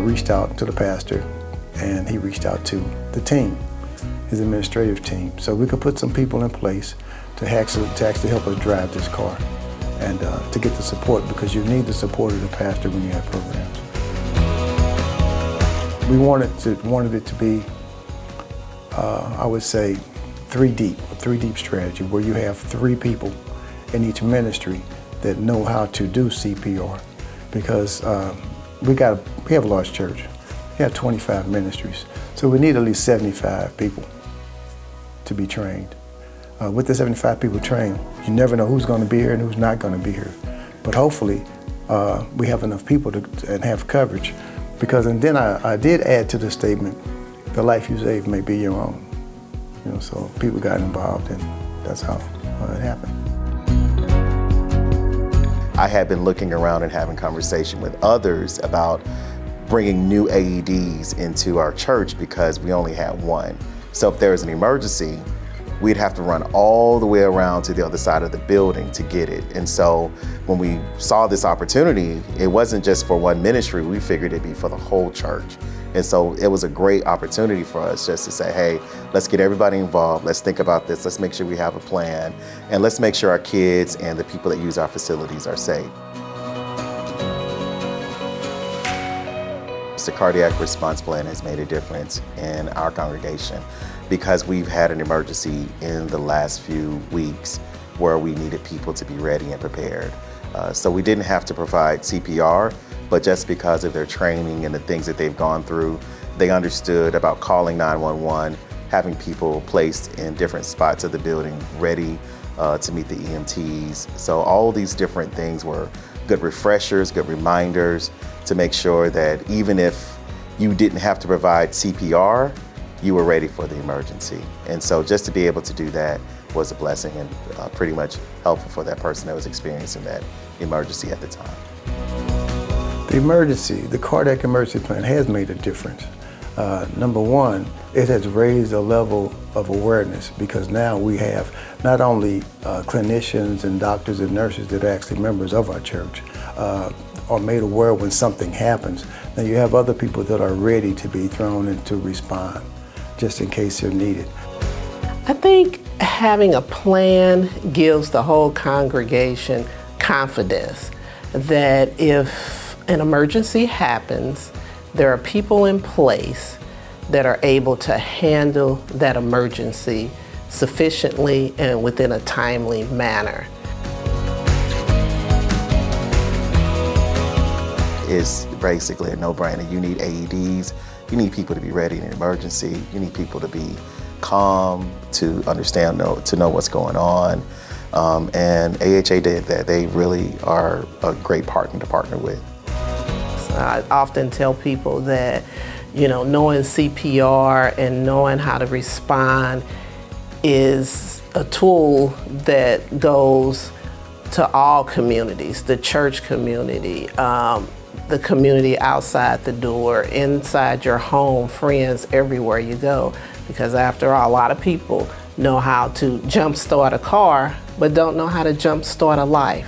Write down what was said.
reached out to the pastor, and he reached out to the team, his administrative team, so we could put some people in place to actually help us drive this car and to get the support, because you need the support of the pastor when you have programs. We wanted it to be, I would say, three deep strategy, where you have 3 people in each ministry that know how to do CPR, because we have a large church. We have 25 ministries, so we need at least 75 people to be trained. With the 75 people trained, you never know who's going to be here and who's not going to be here. But hopefully, we have enough people and have coverage, because, and then I did add to the statement, the life you save may be your own. So people got involved, and that's how it happened. I had been looking around and having conversation with others about bringing new AEDs into our church, because we only had one. So if there was an emergency, we'd have to run all the way around to the other side of the building to get it. And so when we saw this opportunity, it wasn't just for one ministry, we figured it'd be for the whole church. And so it was a great opportunity for us just to say, hey, let's get everybody involved. Let's think about this. Let's make sure we have a plan. And let's make sure our kids and the people that use our facilities are safe. The cardiac response plan has made a difference in our congregation, because we've had an emergency in the last few weeks where we needed people to be ready and prepared. So we didn't have to provide CPR, but just because of their training and the things that they've gone through, they understood about calling 911, having people placed in different spots of the building ready to meet the EMTs. So all these different things were good refreshers, good reminders to make sure that even if you didn't have to provide CPR, you were ready for the emergency. And so just to be able to do that was a blessing, and pretty much helpful for that person that was experiencing that emergency at the time. The cardiac emergency plan has made a difference. Number one, it has raised the level of awareness, because now we have not only clinicians and doctors and nurses that are actually members of our church, are made aware when something happens. Now you have other people that are ready to be thrown in to respond, just in case they're needed. I think having a plan gives the whole congregation confidence that if an emergency happens, there are people in place that are able to handle that emergency sufficiently and within a timely manner. It's basically a no-brainer. You need AEDs, you need people to be ready in an emergency, you need people to be calm, to understand, to know what's going on. And AHA did that. They really are a great partner to partner with. So I often tell people that, knowing CPR and knowing how to respond is a tool that goes to all communities, the church community, the community outside the door, inside your home, friends, everywhere you go. Because after all, a lot of people know how to jump start a car, but don't know how to jump start a life.